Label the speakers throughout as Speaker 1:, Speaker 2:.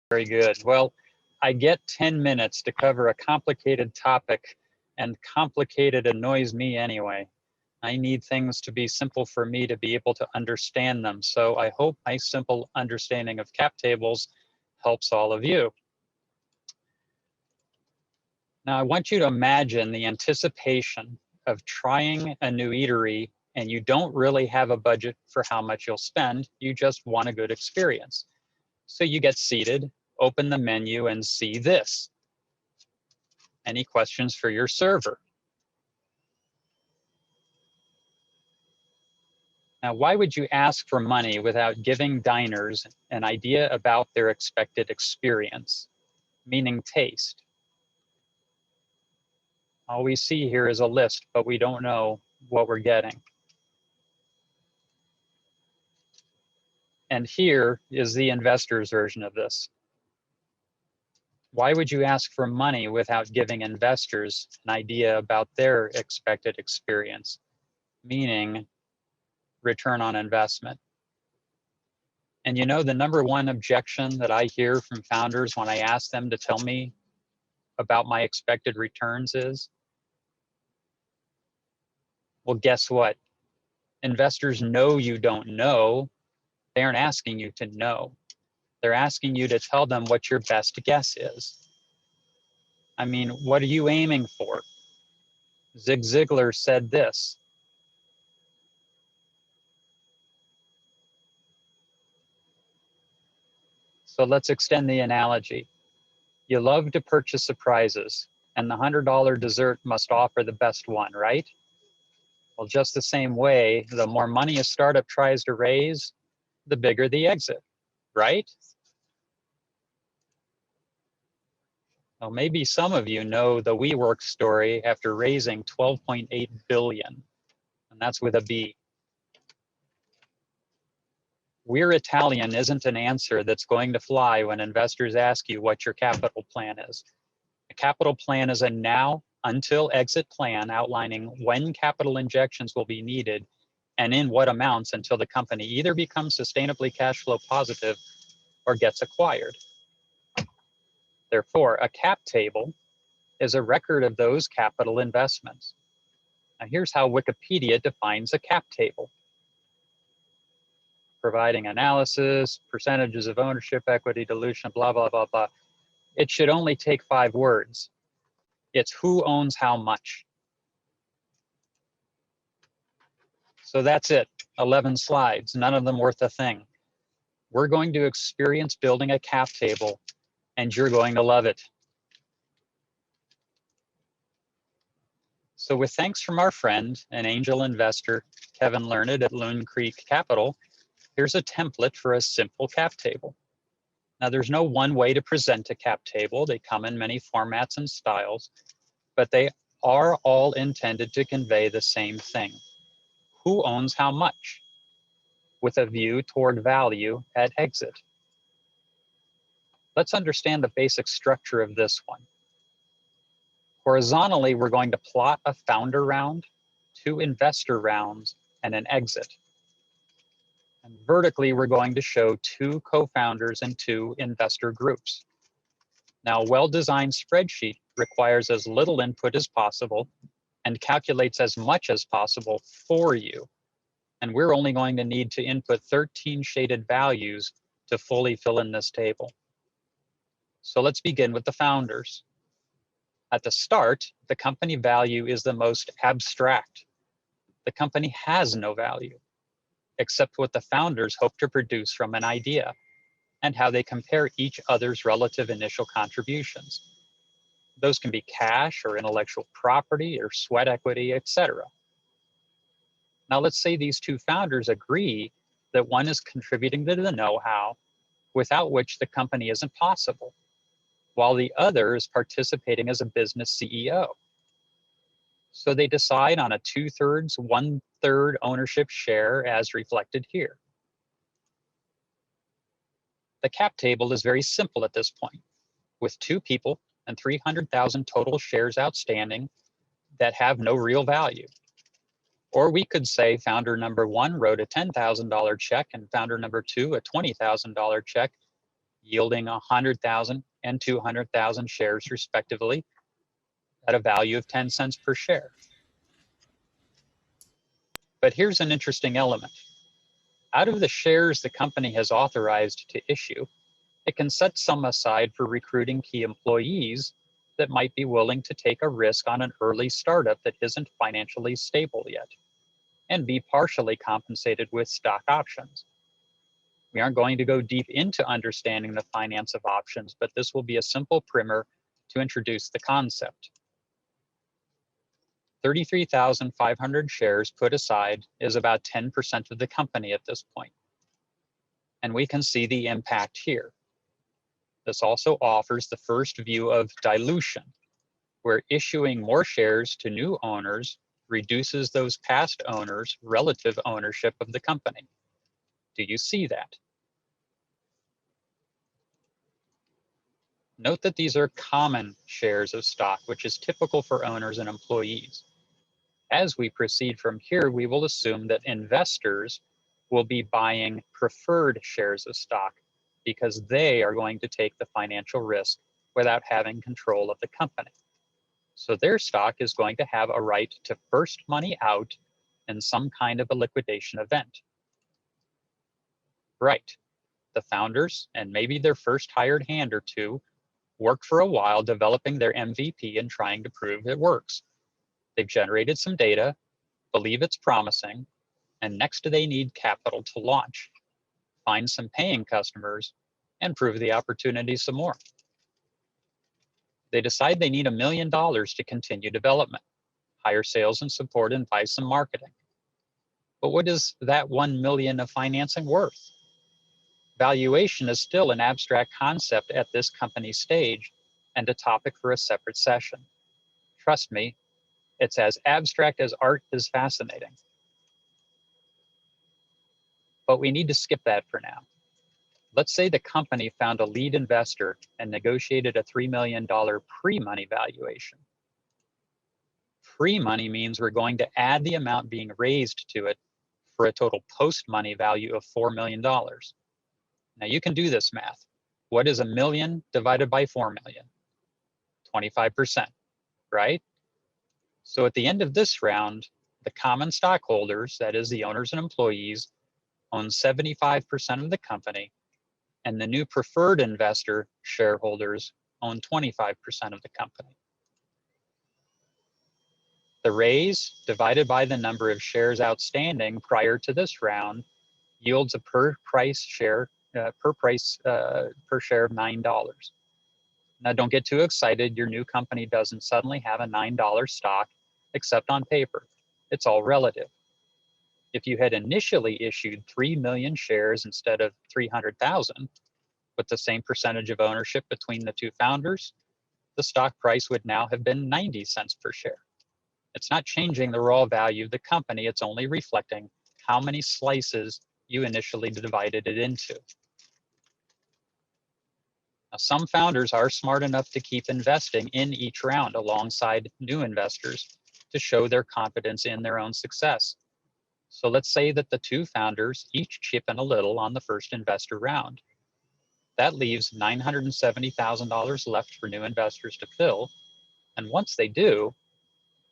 Speaker 1: Very good. Well, I get 10 minutes to cover a complicated topic, and complicated annoys me anyway. I need things to be simple for me to be able to understand them. So I hope my simple understanding of cap tables helps all of you. Now I want you to imagine the anticipation of trying a new eatery and you don't really have a budget for how much you'll spend. You just want a good experience. So you get seated, open the menu, and see this. Any questions for your server? Now, why would you ask for money without giving diners an idea about their expected experience, meaning taste? All we see here is a list, but we don't know what we're getting. And here is the investor's version of this. Why would you ask for money without giving investors an idea about their expected experience, meaning return on investment? And you know, the number one objection that I hear from founders when I ask them to tell me about my expected returns is, well, guess what? Investors know you don't know. They aren't asking you to know. They're asking you to tell them what your best guess is. I mean, what are you aiming for? Zig Ziglar said this. So let's extend the analogy. You love to purchase surprises, and the $100 dessert must offer the best one, right? Well, just the same way, the more money a startup tries to raise, the bigger the exit, right? Well, maybe some of you know the WeWork story after raising $12.8 billion, and that's with a B. We're Italian isn't an answer that's going to fly when investors ask you what your capital plan is. A capital plan is a now until exit plan outlining when capital injections will be needed and in what amounts until the company either becomes sustainably cash flow positive or gets acquired. Therefore, a cap table is a record of those capital investments. Now here's how Wikipedia defines a cap table. Providing analysis, percentages of ownership, equity, dilution, blah, blah, blah, blah. It should only take 5 words. It's who owns how much. So that's it, 11 slides, none of them worth a thing. We're going to experience building a cap table, and you're going to love it. So with thanks from our friend and angel investor, Kevin Learned at Loon Creek Capital, here's a template for a simple cap table. Now there's no one way to present a cap table. They come in many formats and styles, but they are all intended to convey the same thing. Who owns how much? With a view toward value at exit. Let's understand the basic structure of this one. Horizontally, we're going to plot a founder round, 2 investor rounds, and an exit. And vertically, we're going to show 2 co-founders and 2 investor groups. Now, a well-designed spreadsheet requires as little input as possible and calculates as much as possible for you. And we're only going to need to input 13 shaded values to fully fill in this table. So let's begin with the founders. At the start, the company value is the most abstract. The company has no value, except what the founders hope to produce from an idea and how they compare each other's relative initial contributions. Those can be cash or intellectual property or sweat equity, etc. Now let's say these 2 founders agree that one is contributing to the know-how without which the company isn't possible, while the other is participating as a business CEO. So they decide on a 2/3, 1/3 ownership share as reflected here. The cap table is very simple at this point, with 2 people and 300,000 total shares outstanding that have no real value. Or we could say founder number 1 wrote a $10,000 check and founder number 2 a $20,000 check, yielding 100,000 and 200,000 shares respectively at a value of 10 cents per share. But here's an interesting element. Out of the shares the company has authorized to issue, it can set some aside for recruiting key employees that might be willing to take a risk on an early startup that isn't financially stable yet, and be partially compensated with stock options. We aren't going to go deep into understanding the finance of options, but this will be a simple primer to introduce the concept. 33,500 shares put aside is about 10% of the company at this point. And we can see the impact here. This also offers the first view of dilution, where issuing more shares to new owners reduces those past owners' relative ownership of the company. Do you see that? Note that these are common shares of stock, which is typical for owners and employees. As we proceed from here, we will assume that investors will be buying preferred shares of stock because they are going to take the financial risk without having control of the company. So their stock is going to have a right to first money out in some kind of a liquidation event. Right. The founders and maybe their first hired hand or two work for a while developing their MVP and trying to prove it works. They've generated some data, believe it's promising, and next they need capital to launch, find some paying customers, and prove the opportunity some more. They decide they need $1 million to continue development, hire sales and support, and buy some marketing. But what is that $1 million of financing worth? Valuation is still an abstract concept at this company stage and a topic for a separate session. Trust me, it's as abstract as art is fascinating. But we need to skip that for now. Let's say the company found a lead investor and negotiated a $3 million pre-money valuation. Pre-money means we're going to add the amount being raised to it for a total post-money value of $4 million. Now you can do this math. What is 1 million divided by 4 million? 25%, right? So at the end of this round, the common stockholders, that is the owners and employees, own 75% of the company, and the new preferred investor shareholders own 25% of the company. The raise divided by the number of shares outstanding prior to this round yields a per share of $9. Now don't get too excited. Your new company doesn't suddenly have a $9 stock, except on paper. It's all relative. If you had initially issued 3 million shares instead of 300,000, with the same percentage of ownership between the two founders, the stock price would now have been 90 cents per share. It's not changing the raw value of the company, it's only reflecting how many slices you initially divided it into. Now, some founders are smart enough to keep investing in each round alongside new investors to show their confidence in their own success. So let's say that the two founders each chip in a little on the first investor round. That leaves $970,000 left for new investors to fill. And once they do,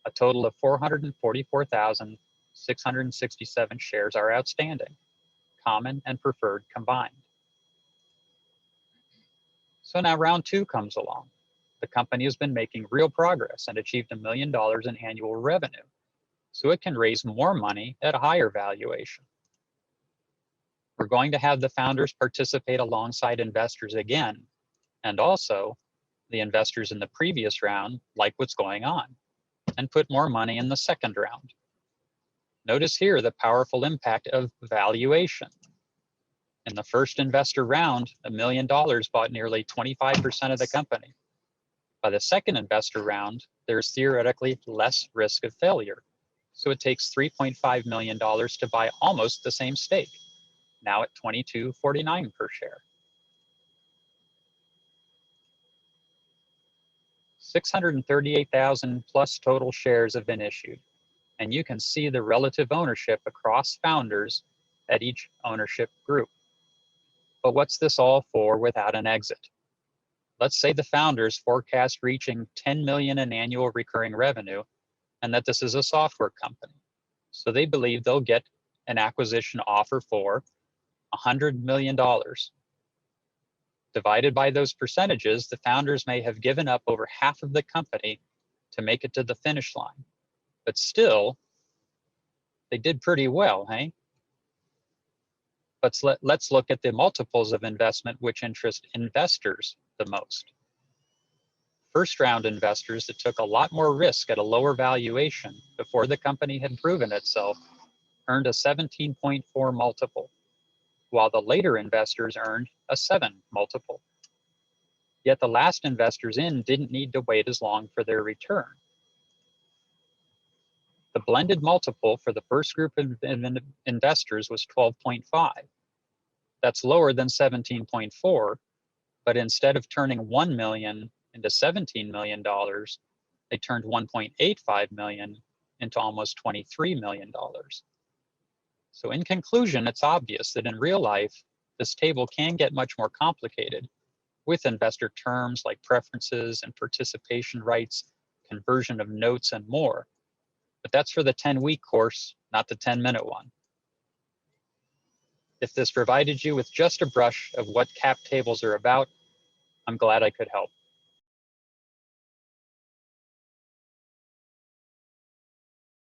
Speaker 1: a total of 444,667 shares are outstanding, common and preferred combined. So now round two comes along. The company has been making real progress and achieved $1 million in annual revenue, so it can raise more money at a higher valuation. We're going to have the founders participate alongside investors again, and also the investors in the previous round like what's going on and put more money in the second round. Notice here the powerful impact of valuation. In the first investor round, $1 million bought nearly 25% of the company. By the second investor round, there's theoretically less risk of failure. So it takes $3.5 million to buy almost the same stake, now at $22.49 per share. 638,000 plus total shares have been issued, and you can see the relative ownership across founders at each ownership group. But what's this all for without an exit? Let's say the founders forecast reaching 10 million in annual recurring revenue and that this is a software company. So they believe they'll get an acquisition offer for $100 million. Divided by those percentages, the founders may have given up over half of the company to make it to the finish line. But still, they did pretty well, hey? Let's look at the multiples of investment which interest investors the most. First round investors that took a lot more risk at a lower valuation before the company had proven itself earned a 17.4 multiple, while the later investors earned a 7 multiple. Yet the last investors in didn't need to wait as long for their return. The blended multiple for the first group of investors was 12.5. That's lower than 17.4, but instead of turning 1 million into $17 million, they turned 1.85 million into almost $23 million. So in conclusion, it's obvious that in real life, this table can get much more complicated with investor terms like preferences and participation rights, conversion of notes, and more. But that's for the 10-week course, not the 10-minute one. If this provided you with just a brush of what cap tables are about, I'm glad I could help.